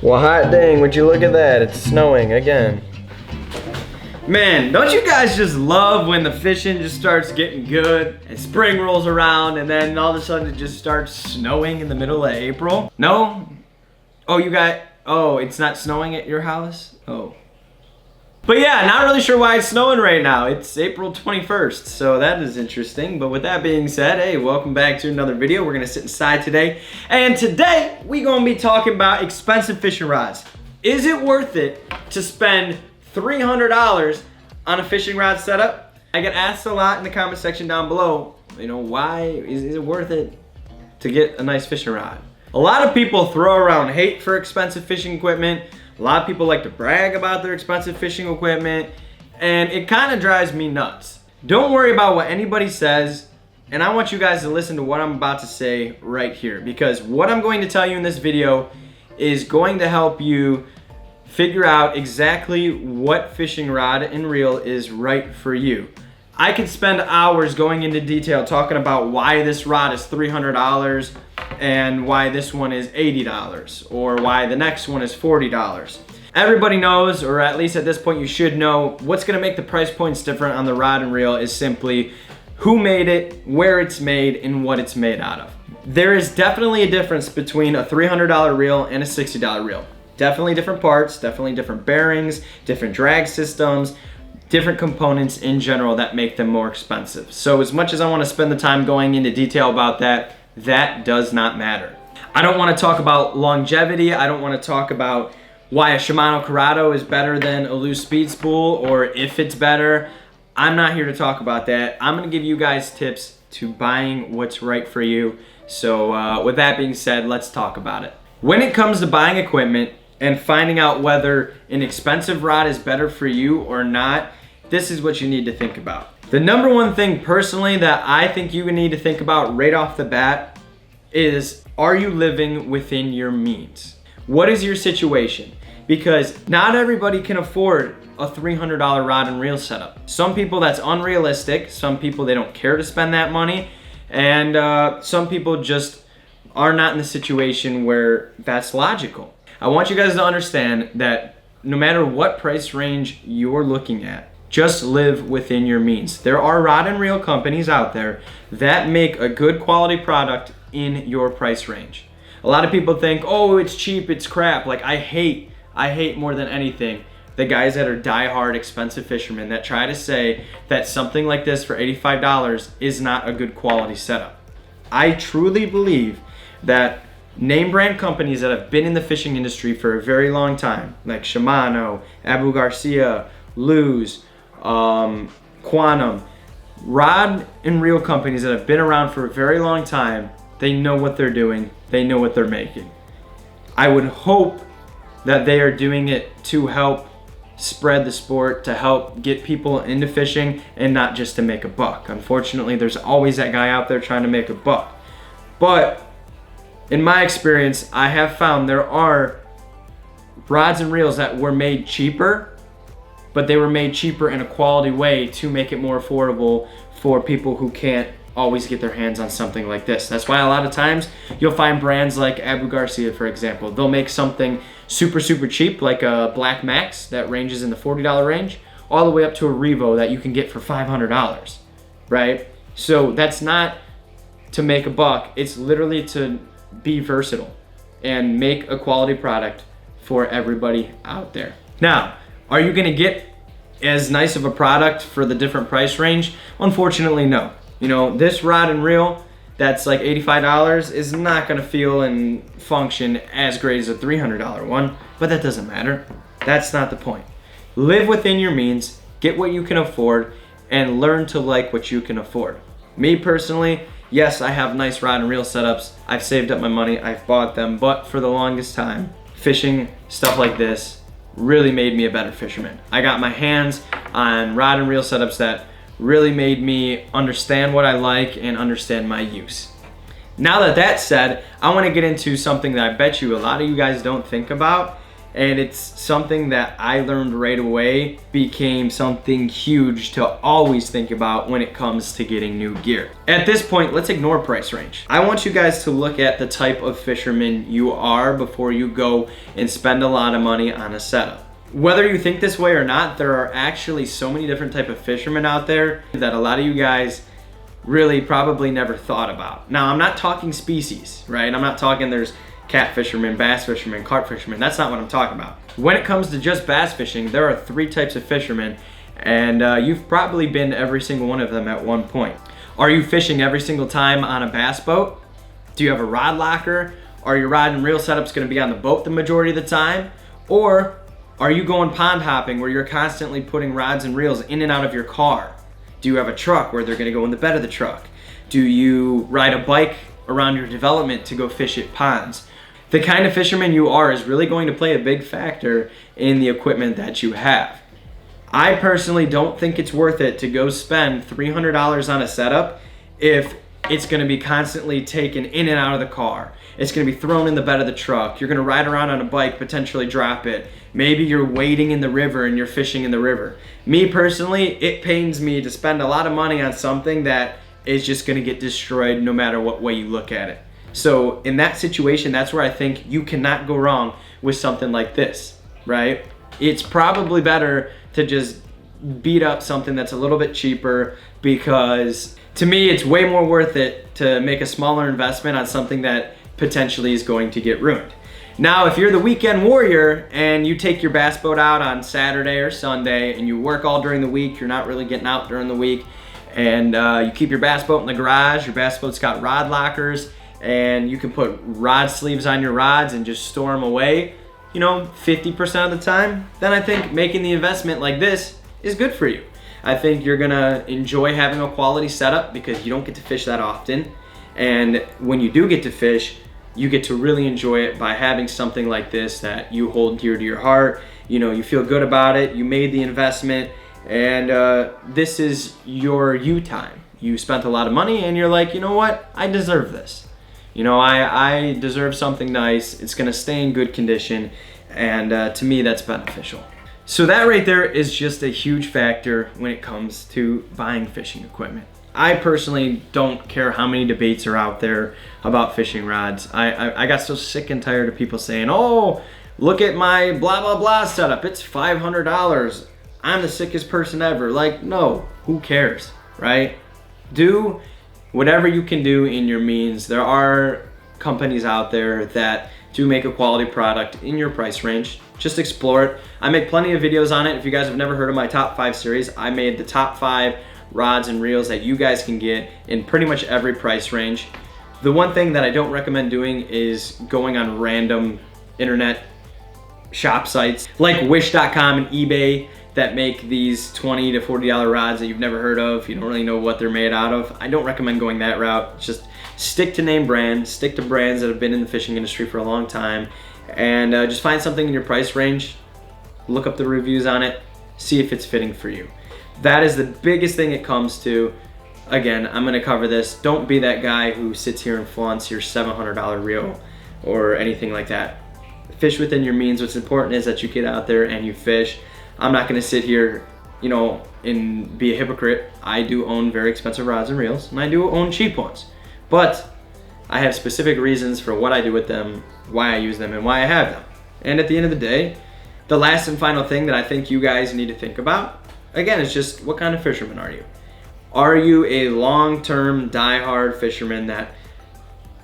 Well, hot dang, would you look at that? It's snowing again. Man, don't you guys just love when the fishing just starts getting good and spring rolls around and then all of a sudden it just starts snowing in the middle of April? No? Oh, it's not snowing at your house? Oh. But yeah, not really sure why it's snowing right now. It's April 21st, so that is interesting. But with that being said, hey, welcome back to another video. We're gonna sit inside today. And today, we're gonna be talking about expensive fishing rods. Is it worth it to spend $300 on a fishing rod setup? I get asked a lot in the comment section down below, why is it worth it to get a nice fishing rod? A lot of people throw around hate for expensive fishing equipment. A lot of people like to brag about their expensive fishing equipment, and it kind of drives me nuts. Don't worry about what anybody says, and I want you guys to listen to what I'm about to say right here, because what I'm going to tell you in this video is going to help you figure out exactly what fishing rod and reel is right for you. I could spend hours going into detail talking about why this rod is $300 and why this one is $80 or why the next one is $40. Everybody knows, or at least at this point you should know, what's gonna make the price points different on the rod and reel is simply who made it, where it's made, and what it's made out of. There is definitely a difference between a $300 reel and a $60 reel. Definitely different parts, definitely different bearings, different drag systems, different components in general that make them more expensive. So as much as I want to spend the time going into detail about that, that does not matter. I don't want to talk about longevity. I don't want to talk about why a Shimano Corrado is better than a loose speed spool or if it's better. I'm not here to talk about that. I'm going to give you guys tips to buying what's right for you. So with that being said, let's talk about it. When it comes to buying equipment and finding out whether an expensive rod is better for you or not, this is what you need to think about. The number one thing personally that I think you need to think about right off the bat is, are you living within your means? What is your situation? Because not everybody can afford a $300 rod and reel setup. Some people that's unrealistic, some people they don't care to spend that money, and some people just are not in the situation where that's logical. I want you guys to understand that no matter what price range you're looking at, just live within your means. There are rod and reel companies out there that make a good quality product in your price range. A lot of people think, oh, it's cheap, it's crap. Like I hate more than anything the guys that are die-hard expensive fishermen that try to say that something like this for $85 is not a good quality setup. I truly believe that name brand companies that have been in the fishing industry for a very long time, like Shimano, Abu Garcia, Lew's, Quantum, rod and reel companies that have been around for a very long time, they know what they're doing, they know what they're making. I would hope that they are doing it to help spread the sport, to help get people into fishing and not just to make a buck. Unfortunately, there's always that guy out there trying to make a buck. But in my experience, I have found there are rods and reels that were made cheaper, but they were made cheaper in a quality way to make it more affordable for people who can't always get their hands on something like this. That's why a lot of times you'll find brands like Abu Garcia, for example. They'll make something super cheap, like a Black Max that ranges in the $40 range, all the way up to a Revo that you can get for $500, right? So that's not to make a buck. It's literally to be versatile and make a quality product for everybody out there. Now, are you gonna get as nice of a product for the different price range? Unfortunately, no. This rod and reel that's like $85 is not gonna feel and function as great as a $300 one, but that doesn't matter. That's not the point. Live within your means, get what you can afford, and learn to like what you can afford. Me personally, yes, I have nice rod and reel setups. I've saved up my money, I've bought them, but for the longest time, fishing stuff like this really made me a better fisherman. I got my hands on rod and reel setups that really made me understand what I like and understand my use. Now that that's said, I want to get into something that I bet you a lot of you guys don't think about, And it's something that I learned right away became something huge to always think about when it comes to getting new gear. At this point, let's ignore price range. I want you guys to look at the type of fisherman you are before you go and spend a lot of money on a setup. Whether you think this way or not, there are actually so many different type of fishermen out there that a lot of you guys really probably never thought about. Now, I'm not talking species, right? I'm not talking there's cat fishermen, bass fishermen, carp fishermen. That's not what I'm talking about. When it comes to just bass fishing, there are 3 types of fishermen, and you've probably been every single one of them at one point. Are you fishing every single time on a bass boat? Do you have a rod locker? Are your rod and reel setups gonna be on the boat the majority of the time? Or are you going pond hopping where you're constantly putting rods and reels in and out of your car? Do you have a truck where they're gonna go in the bed of the truck? Do you ride a bike around your development to go fish at ponds? The kind of fisherman you are is really going to play a big factor in the equipment that you have. I personally don't think it's worth it to go spend $300 on a setup if it's gonna be constantly taken in and out of the car. It's gonna be thrown in the bed of the truck. You're gonna ride around on a bike, potentially drop it. Maybe you're wading in the river and you're fishing in the river. Me personally, it pains me to spend a lot of money on something that is just gonna get destroyed no matter what way you look at it. So in that situation, that's where I think you cannot go wrong with something like this, right? It's probably better to just beat up something that's a little bit cheaper, because to me, it's way more worth it to make a smaller investment on something that potentially is going to get ruined. Now, if you're the weekend warrior and you take your bass boat out on Saturday or Sunday and you work all during the week, you're not really getting out during the week, and you keep your bass boat in the garage, your bass boat's got rod lockers, and you can put rod sleeves on your rods and just store them away, 50% of the time, then I think making the investment like this is good for you. I think you're gonna enjoy having a quality setup because you don't get to fish that often. And when you do get to fish, you get to really enjoy it by having something like this that you hold dear to your heart. You feel good about it, you made the investment, and this is your you time. You spent a lot of money and you're like, you know what, I deserve this. I deserve something nice. It's gonna stay in good condition, and to me, that's beneficial. So that right there is just a huge factor when it comes to buying fishing equipment. I personally don't care how many debates are out there about fishing rods. I got so sick and tired of people saying, oh, look at my blah, blah, blah setup. It's $500. I'm the sickest person ever. Like, no, who cares, right? Do whatever you can do in your means. There are companies out there that do make a quality product in your price range. Just explore it. I make plenty of videos on it. If you guys have never heard of my top 5 series, I made the top 5 rods and reels that you guys can get in pretty much every price range. The one thing that I don't recommend doing is going on random internet shop sites like wish.com and eBay that make these $20 to $40 rods that you've never heard of. You don't really know what they're made out of. I don't recommend going that route. Just stick to name brands, stick to brands that have been in the fishing industry for a long time, and just find something in your price range, look up the reviews on it, see if it's fitting for you. That is the biggest thing it comes to. Again, I'm gonna cover this. Don't be that guy who sits here and flaunts your $700 reel or anything like that. Fish within your means. What's important is that you get out there and you fish. I'm not gonna sit here, and be a hypocrite. I do own very expensive rods and reels, and I do own cheap ones. But I have specific reasons for what I do with them, why I use them, and why I have them. And at the end of the day, the last and final thing that I think you guys need to think about, again, is just what kind of fisherman are you? Are you a long-term, die-hard fisherman that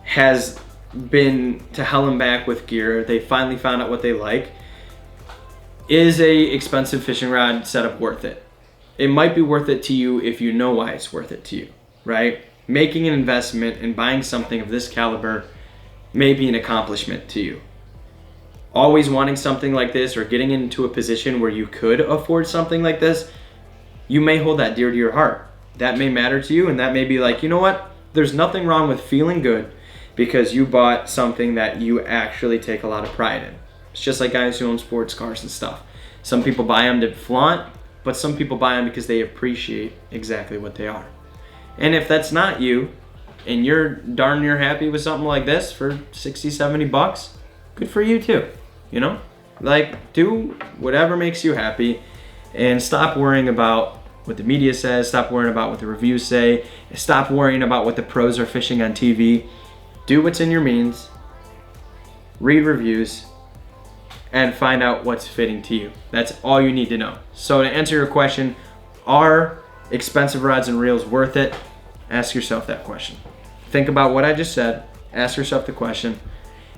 has been to hell and back with gear? They finally found out what they like. Is a expensive fishing rod setup worth it? It might be worth it to you if you know why it's worth it to you, right? Making an investment and buying something of this caliber may be an accomplishment to you. Always wanting something like this or getting into a position where you could afford something like this, you may hold that dear to your heart. That may matter to you, and that may be like, you know what? There's nothing wrong with feeling good because you bought something that you actually take a lot of pride in. It's just like guys who own sports cars and stuff. Some people buy them to flaunt, but some people buy them because they appreciate exactly what they are. And if that's not you, and you're darn near happy with something like this for 60, 70 bucks, good for you too, Like, do whatever makes you happy and stop worrying about what the media says, stop worrying about what the reviews say, stop worrying about what the pros are fishing on TV. Do what's in your means, read reviews, and find out what's fitting to you. That's all you need to know. So to answer your question, are expensive rods and reels worth it? Ask yourself that question. Think about what I just said, ask yourself the question,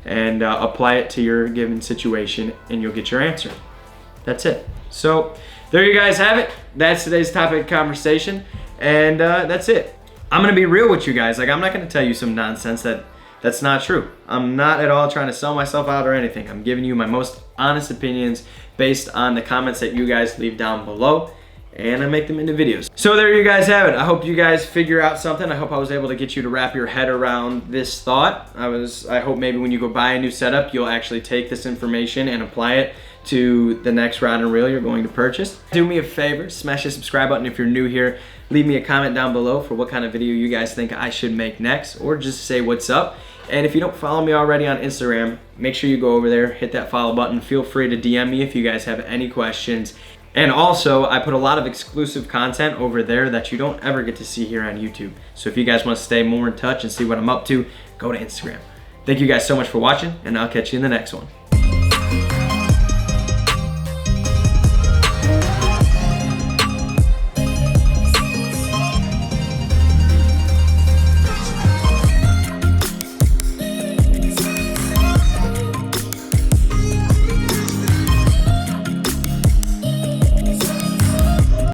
and apply it to your given situation, and you'll get your answer. That's it. So there you guys have it. That's today's topic of conversation, and that's it. I'm gonna be real with you guys. Like, I'm not gonna tell you some nonsense that's not true. I'm not at all trying to sell myself out or anything. I'm giving you my most honest opinions based on the comments that you guys leave down below, and I make them into videos. So there you guys have it. I hope you guys figure out something. I hope I was able to get you to wrap your head around this thought. I hope maybe when you go buy a new setup, you'll actually take this information and apply it to the next rod and reel you're going to purchase. Do me a favor, smash the subscribe button if you're new here. Leave me a comment down below for what kind of video you guys think I should make next, or just say what's up. And if you don't follow me already on Instagram, make sure you go over there, hit that follow button. Feel free to DM me if you guys have any questions. And also, I put a lot of exclusive content over there that you don't ever get to see here on YouTube. So if you guys want to stay more in touch and see what I'm up to, go to Instagram. Thank you guys so much for watching, and I'll catch you in the next one.